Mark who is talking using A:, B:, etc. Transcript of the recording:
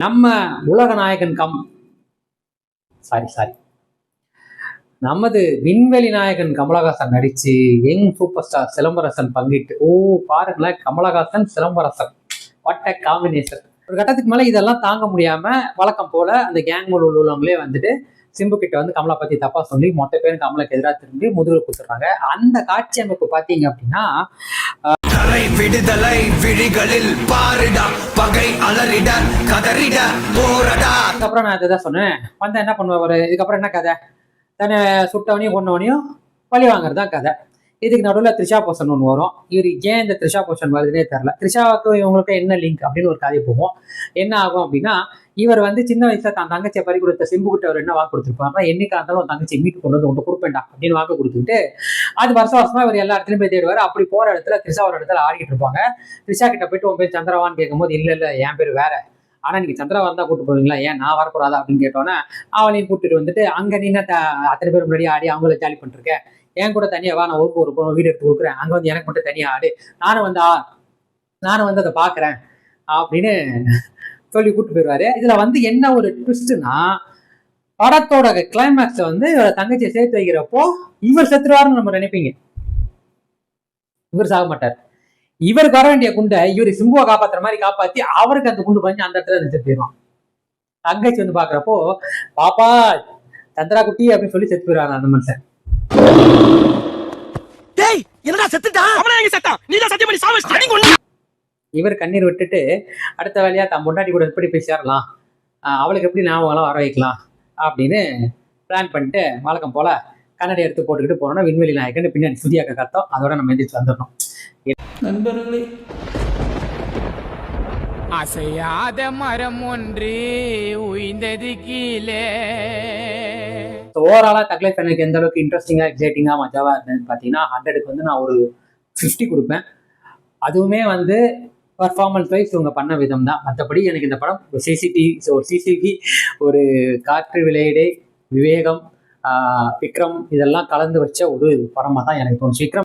A: நம்ம உலக நாயகன் நமது விண்வெளி நாயகன் கமலஹாசன் நடிச்சு யங் சூப்பர் ஸ்டார் சிலம்பரசன் பங்கிட்டு பாருங்களேன், Kamal Haasan Silambarasan what a combination. ஒரு கட்டத்துக்கு மேல இதெல்லாம் தாங்க முடியாம வழக்கம் போல அந்த கேங் உள்ளவங்களே வந்துட்டு சிம்பு கிட்ட வந்து கமலா பத்தி தப்பா சொல்லி மொத்த பேரும் கமலுக்கு எதிராக திரும்பி முதுகுல கொடுத்துறாங்க. அந்த காட்சி அமைப்பு பாத்தீங்க அப்படின்னா, விடுதலை விழிகளில் பாரிடா பகை அலறிட கதறிட போரடா. அதுக்கப்புறம் நான் இதான் சொன்னேன், வந்தா என்ன பண்ணுவாரு, இதுக்கப்புறம் என்ன கதை, தானே சுட்டவனையும் கொண்டவனையும் பழி வாங்குறதுதான் கதை. இதுக்கு நடுவில் த்ரிஷா போஷன் ஒன்று வரும். இவர் ஏன் இந்த த்ரிஷா போஷன் வருதுன்னே தெரில. த்ரிஷாவுக்கு இவங்களுக்கு என்ன லிங்க் அப்படின்னு ஒரு கதை போகும். என்ன ஆகும் அப்படின்னா, இவர் வந்து சின்ன வயசுல தான் தங்கச்சியை பறி கொடுத்த சிம்புக்கிட்ட அவர் என்ன வாக்கு கொடுத்துருப்பாருன்னா, என்னைக்கா இருந்தாலும் ஒரு தங்கச்சி மீட்டு கொண்டு வந்து உன்ட்டு கொடுப்பேன்டா அப்படின்னு வாக்கு கொடுத்துட்டு அது வருஷமா இவர் எல்லா இடத்துலையும் போய் தேடுவார். அப்படி போற இடத்துல த்ரிஷா ஒரு இடத்துல ஆடிக்கிட்டு இருப்பாங்க. த்ரிஷா கிட்ட போயிட்டு உன் பேர் சந்திரவான்னு கேட்கும்போது இல்லை என் பேர் வேற, ஆனா நீங்க சந்திரவான் தான் கூட்டு போவீங்களா, ஏன் நான் வரக்கூடாதா அப்படின்னு கேட்டோன்னே அவனையும் கூப்பிட்டு வந்துட்டு அங்க நின்று அத்தனை பேர் முன்னாடி ஆடி அவங்கள ஜாலி பண்ணிருக்கேன், என் கூட தனியா வா, நான் ஒரு வீடு எடுத்து கொடுக்குறேன், அங்க வந்து எனக்கு மட்டும் தனியா ஆடு, நானும் வந்து அதை பாக்குறேன் அப்படின்னு சொல்லி கூப்பிட்டு போயிடுவாரு. இதுல வந்து என்ன ஒரு ட்விஸ்ட்னா, படத்தோட கிளைமேக்ஸ் வந்து தங்கச்சியை சேர்த்து வைக்கிறப்போ இவர் செத்துருவாருன்னு நம்ம நினைப்பீங்க. இவர் சாக மாட்டார். இவருக்கு வர வேண்டிய குண்டை இவர் சிம்புவை காப்பாத்துற மாதிரி காப்பாத்தி அவருக்கு அந்த குண்டு பஞ்சு அந்த இடத்துல செத்து போயிடுவான். தங்கச்சி வந்து பாக்குறப்போ பாப்பா சந்திரா குட்டி அப்படின்னு சொல்லி செத்து போயிடுவாங்க அந்த மனுஷன். இவர் கண்ணீர் விட்டுட்டு அடுத்த வேலையா தன் பொண்டாட்டி கூட எப்படி போய் சேரலாம், அவளுக்கு எப்படி ஞாபகம் வர வைக்கலாம் அப்படின்னு பிளான் பண்ணிட்டு வழக்கம் போல கண்ணாடி எடுத்து போட்டுக்கிட்டு போனோம்னா விண்வெளி நாயகன் பின்னாடி சுதியாக்க கத்தோம். அதோட நம்ம எந்திரிச்சு வந்துடணும். நண்பர்களே, அசையாத மரம் ஒன்று உயிர்ந்தது கீழே. ஓவராலா தக்லைஃப் எனக்கு எந்த அளவுக்கு இன்ட்ரெஸ்டிங்கா எக்ஸைட்டிங்கா மஜாவா இருந்ததுன்னு பாத்தீங்கன்னா 100க்கு வந்து நான் ஒரு 50 கொடுப்பேன். அதுவுமே வந்து பர்ஃபார்மன்ஸ் வைஸ் இவங்க பண்ண விதம் தான். மற்றபடி எனக்கு இந்த படம் சிசிடிவி ஒரு காற்று விளையாடே விவேகம் விக்ரம் இதெல்லாம் கலந்து வச்ச ஒரு படமா தான் எனக்கு தோணுச்சு. விக்ரம்